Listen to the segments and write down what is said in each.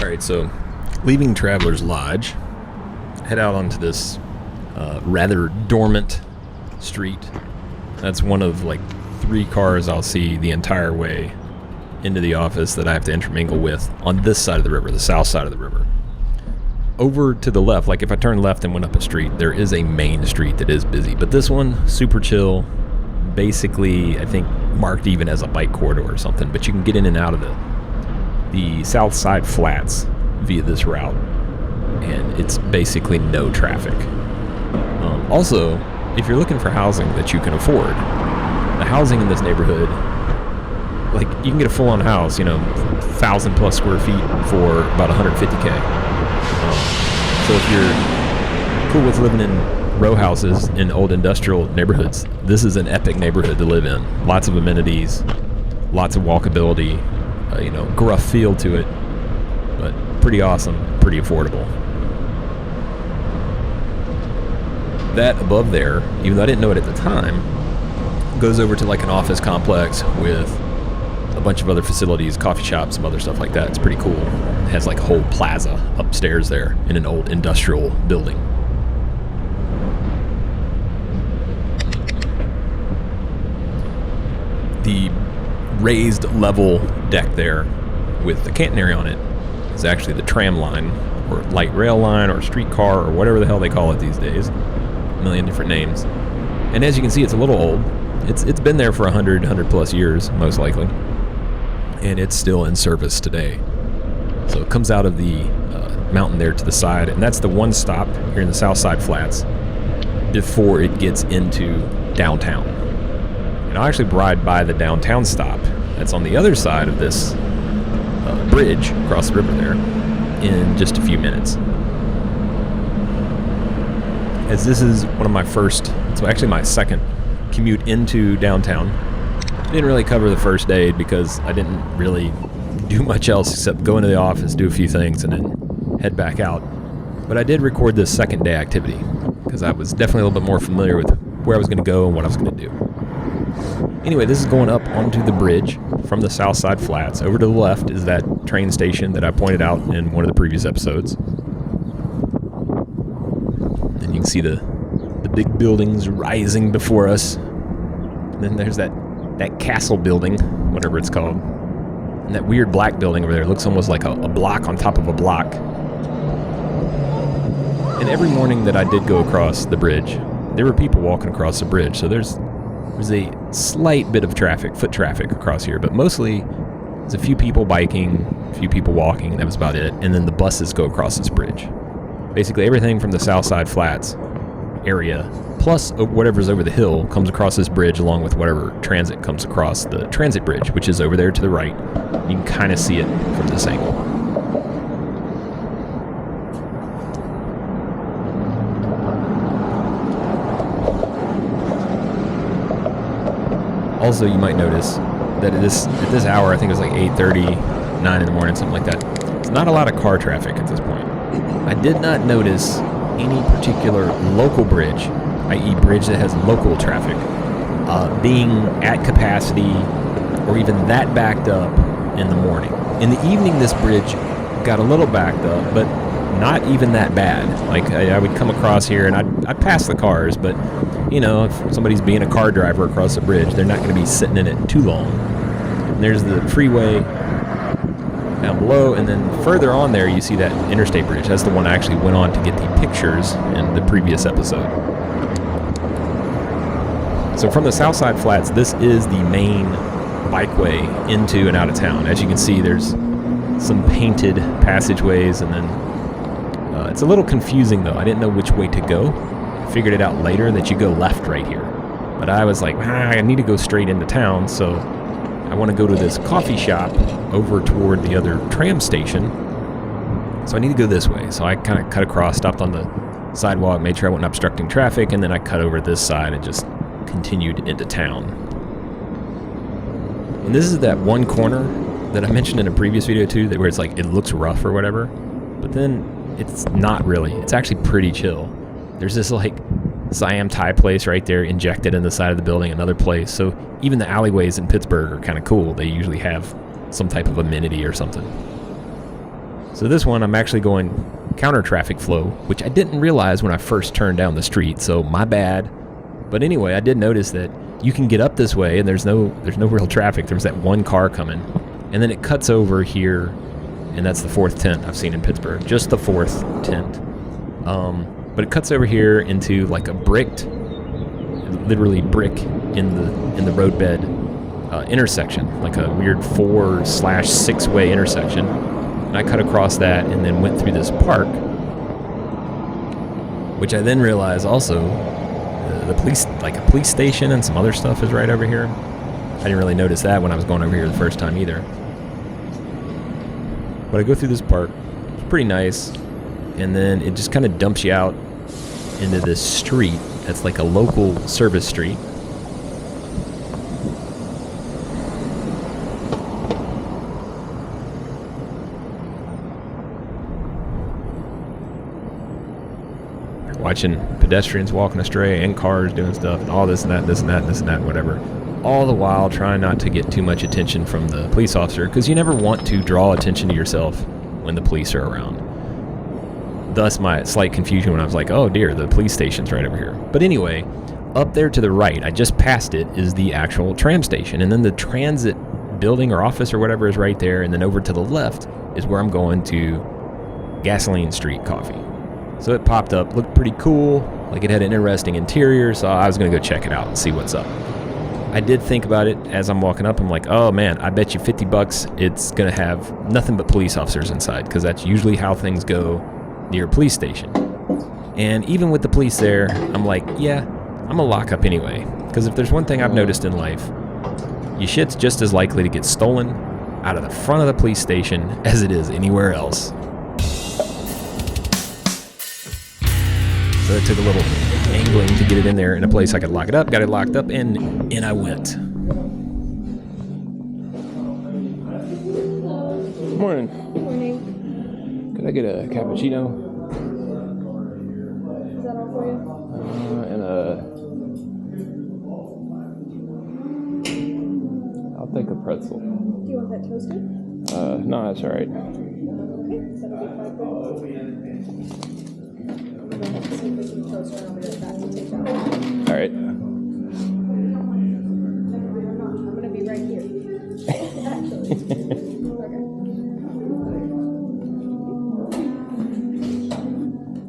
Alright, so leaving Traveler's Lodge, head out onto this rather dormant street. That's one of like 3 cars I'll see the entire way into the office that I have to intermingle with on this side of the river, the south side of the river. Over to the left, like if I turn left and went up a street, there is a main street that is busy. But this one, super chill, basically, I think, marked even as a bike corridor or something. But you can get in and out of the south side flats via this route. And it's basically no traffic. Also, if you're looking for housing that you can afford, the housing in this neighborhood, like you can get a full-on house, 1,000 plus square feet for about $150K. So if you're cool with living in row houses in old industrial neighborhoods, this is an epic neighborhood to live in. Lots of amenities, lots of walkability, gruff feel to it, but pretty awesome, pretty affordable. That above there, even though I didn't know it at the time, goes over to like an office complex with a bunch of other facilities, coffee shops, some other stuff like that. It's pretty cool. It has like a whole plaza upstairs there in an old industrial building. The raised level deck there with the catenary on it is actually the tram line or light rail line or streetcar or whatever the hell they call it these days. A million different names. And as you can see, it's a little old. It's been there for 100 plus years, most likely. And it's still in service today. So it comes out of the mountain there to the side, and that's the one stop here in the south side flats before it gets into downtown. And I'll actually ride by the downtown stop that's on the other side of this bridge across the river there in just a few minutes. As this is one of my first, so actually my second commute into downtown. Didn't really cover the first day because I didn't really do much else except go into the office, do a few things, and then head back out. But I did record this second day activity because I was definitely a little bit more familiar with where I was going to go and what I was going to do. Anyway, this is going up onto the bridge from the south side flats. Over to the left is that train station that I pointed out in one of the previous episodes. And you can see the big buildings rising before us. And then there's that castle building, whatever it's called. And that weird black building over there. It looks almost like a block on top of a block. And every morning that I did go across the bridge, there were people walking across the bridge. So there's a slight bit of traffic, foot traffic across here. But mostly, there's a few people biking, a few people walking, and that was about it. And then the buses go across this bridge. Basically, everything from the south side flats area, plus whatever's over the hill, comes across this bridge along with whatever transit comes across the transit bridge, which is over there to the right. You can kind of see it from this angle. Also, you might notice that at this hour, I think it was like 8:30, 9 in the morning, something like that. It's not a lot of car traffic at this point. I did not notice any particular local bridge, i.e. bridge that has local traffic, being at capacity or even that backed up in the morning. In the evening, this bridge got a little backed up, but not even that bad. Like I would come across here and I'd pass the cars, but if somebody's being a car driver across the bridge, they're not going to be sitting in it too long. And there's the freeway down below, and then further on there you see that interstate bridge. That's the one I actually went on to get the pictures in the previous episode. So from the south side flats, this is the main bikeway into and out of town. As you can see, there's some painted passageways, and then it's a little confusing though. I didn't know which way to go. I figured it out later that you go left right here, but I was like, I need to go straight into town, so I want to go to this coffee shop over toward the other tram station, so I need to go this way. So I kind of cut across, stopped on the sidewalk, made sure I wasn't obstructing traffic, and then I cut over this side and just continued into town. And this is that one corner that I mentioned in a previous video too, where it's like it looks rough or whatever, but then it's not really. It's actually pretty chill. There's this like Siam Thai place right there injected in the side of the building, another place. So even the alleyways in Pittsburgh are kind of cool. They usually have some type of amenity or something. So this one, I'm actually going counter traffic flow, which I didn't realize when I first turned down the street, so my bad. But anyway, I did notice that you can get up this way and there's no real traffic. There's that one car coming, and then it cuts over here, and that's the fourth tent I've seen in Pittsburgh, just the fourth tent. But it cuts over here into like a bricked, literally brick in the roadbed intersection, like a weird 4/6 way intersection. And I cut across that and then went through this park, which I then realized also the police, like a police station and some other stuff is right over here. I didn't really notice that when I was going over here the first time either. But I go through this park, it's pretty nice, and then it just kind of dumps you out into this street that's like a local service street. Watching pedestrians walking astray and cars doing stuff and all this and that, this and that, this and that, whatever. All the while trying not to get too much attention from the police officer, because you never want to draw attention to yourself when the police are around. Thus my slight confusion when I was like, oh dear, the police station's right over here. But anyway, up there to the right, I just passed it, is the actual tram station. And then the transit building or office or whatever is right there. And then over to the left is where I'm going to Gasoline Street Coffee. So it popped up, looked pretty cool, like it had an interesting interior, so I was going to go check it out and see what's up. I did think about it as I'm walking up. I'm like, oh man, I bet you $50 it's going to have nothing but police officers inside, because that's usually how things go near a police station. And even with the police there, I'm like, yeah, I'm going to lock up anyway, because if there's one thing I've noticed in life, your shit's just as likely to get stolen out of the front of the police station as it is anywhere else. So it took a little angling to get it in there in a place I could lock it up. Got it locked up, and in I went. Good morning. Good morning. Could I get a cappuccino? Is that all for you? I'll take a pretzel. Do you want that toasted? No, that's all right. Okay, so that'll be 5 minutes. I'm going to have to see if there's some toast around there that to take out. All right. I'm going to be right here. Actually.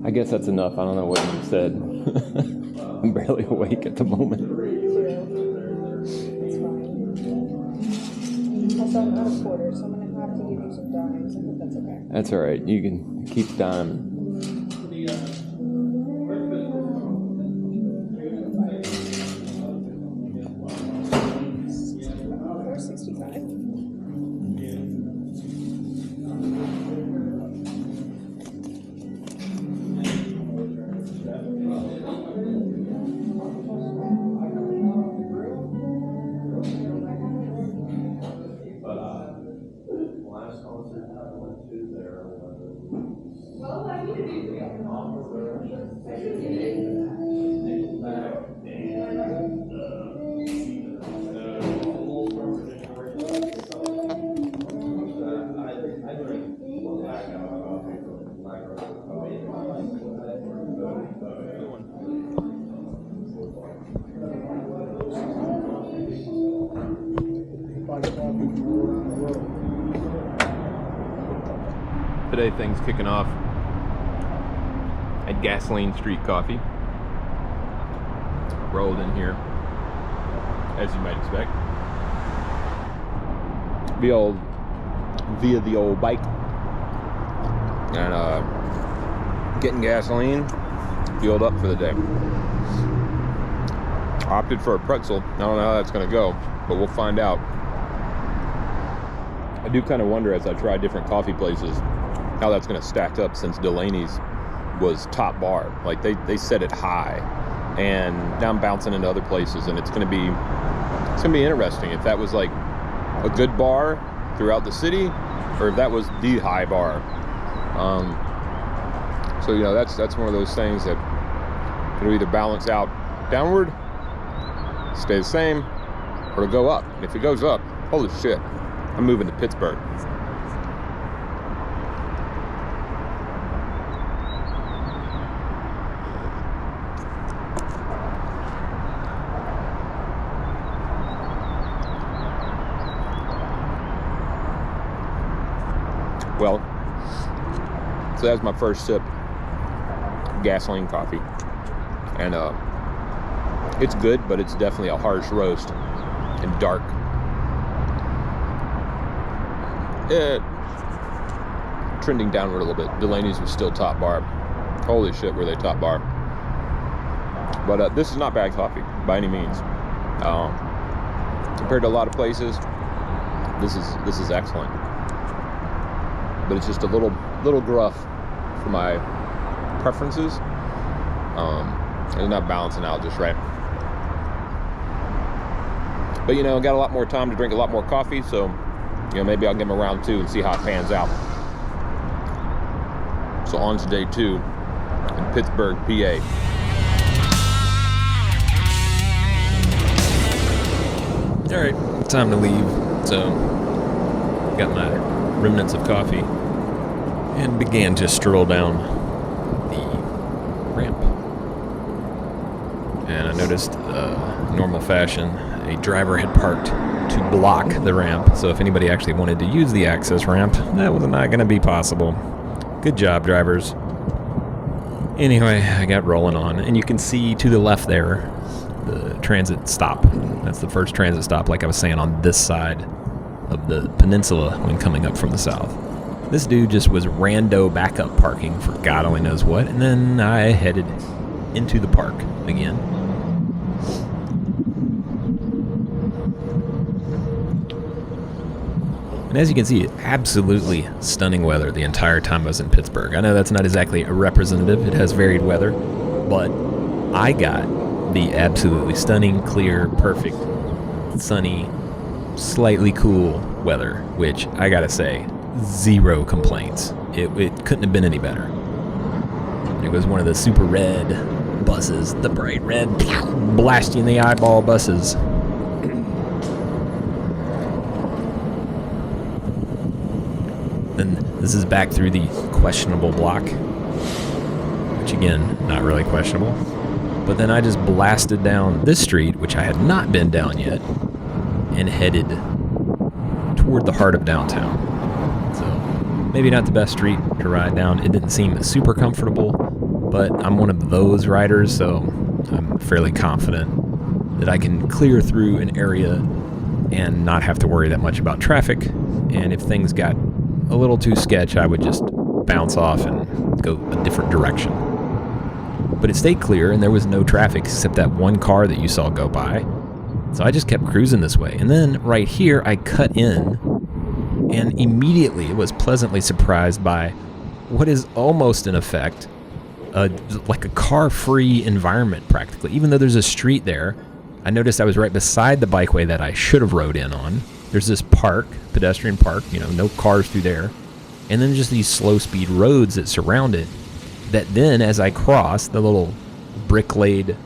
I guess that's enough. I don't know what you said. I'm barely awake at the moment. It's fine. Also, I'm out of quarters, so I'm going to have to give you some dimes. I hope that's okay. That's all right. You can keep diming. Today things kicking off at Gasoline Street Coffee. Rolled in here, as you might expect, via the old bike, and getting gasoline, fueled up for the day. Opted for a pretzel. I don't know how that's going to go, but we'll find out. I do kind of wonder, as I try different coffee places, how that's going to stack up, since Delaney's was top bar. Like they set it high, and now I'm bouncing into other places, and it's going to be interesting if that was like a good bar throughout the city, or if that was the high bar. So you know, that's one of those things that it'll either balance out downward, stay the same, or it'll go up. And if it goes up, holy shit, I'm moving to Pittsburgh. Well, so that was my first sip of gasoline coffee. And it's good, but it's definitely a harsh roast and dark. Trending downward a little bit. Delaney's was still top bar. Holy shit, were they top bar. But this is not bad coffee by any means. Compared to a lot of places, this is excellent. But it's just a little gruff for my preferences. It's not balancing out just right. But got a lot more time to drink a lot more coffee, so maybe I'll give them a round 2 and see how it pans out. So on to day 2 in Pittsburgh, PA. All right, time to leave. So, got my remnants of coffee and began to stroll down the ramp. And I noticed, normal fashion, a driver had parked to block the ramp. So if anybody actually wanted to use the access ramp, that was not going to be possible. Good job, drivers. Anyway, I got rolling on, and you can see to the left there the transit stop. That's the first transit stop, like I was saying, on this side of the peninsula when coming up from the south. This dude just was rando backup parking for God only knows what, and then I headed into the park again. And as you can see, absolutely stunning weather the entire time I was in Pittsburgh. I know that's not exactly a representative. It has varied weather, but I got the absolutely stunning, clear, perfect, sunny, slightly cool weather, which I gotta say, zero complaints. It couldn't have been any better. It was one of the super red buses, the bright red, blast you in the eyeball buses. Then this is back through the questionable block, which again, not really questionable. But then I just blasted down this street, which I had not been down yet, and headed toward the heart of downtown. So maybe not the best street to ride down. It didn't seem super comfortable, but I'm one of those riders, so I'm fairly confident that I can clear through an area and not have to worry that much about traffic. And if things got a little too sketch, I would just bounce off and go a different direction. But it stayed clear, and there was no traffic except that one car that you saw go by. So I just kept cruising this way. And then right here, I cut in, and immediately was pleasantly surprised by what is almost, in effect, like a car-free environment, practically. Even though there's a street there, I noticed I was right beside the bikeway that I should have rode in on. There's this park, pedestrian park, no cars through there. And then just these slow-speed roads that surround it. That then, as I cross the little brick-laid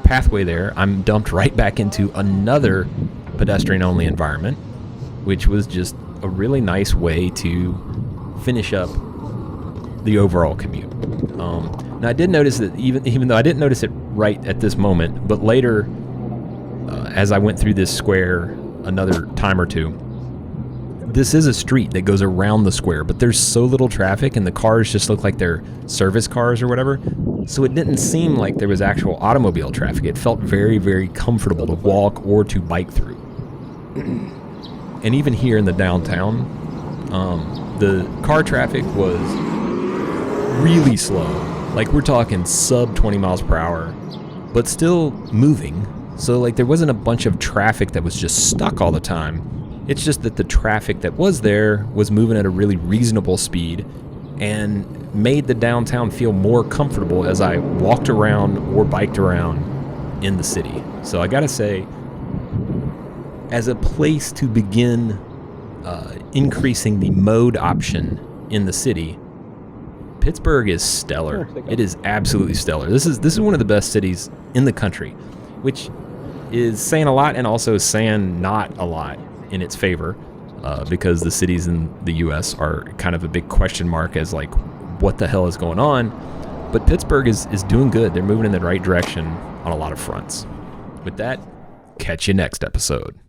pathway there, I'm dumped right back into another pedestrian-only environment, which was just a really nice way to finish up the overall commute. Now, I did notice that even though I didn't notice it right at this moment, but later, as I went through this square another time or two, this is a street that goes around the square, but there's so little traffic and the cars just look like they're service cars or whatever. So it didn't seem like there was actual automobile traffic. It felt very, very comfortable to walk or to bike through. And even here in the downtown, the car traffic was really slow. Like we're talking sub 20 miles per hour, but still moving. So like there wasn't a bunch of traffic that was just stuck all the time. It's just that the traffic that was there was moving at a really reasonable speed and made the downtown feel more comfortable as I walked around or biked around in the city. So I gotta say, as a place to begin increasing the mode option in the city, Pittsburgh is stellar. It is absolutely stellar. This is one of the best cities in the country, which is saying a lot and also saying not a lot in its favor, because the cities in the U.S. are kind of a big question mark as like, what the hell is going on? But Pittsburgh is doing good. They're moving in the right direction on a lot of fronts. With that, catch you next episode.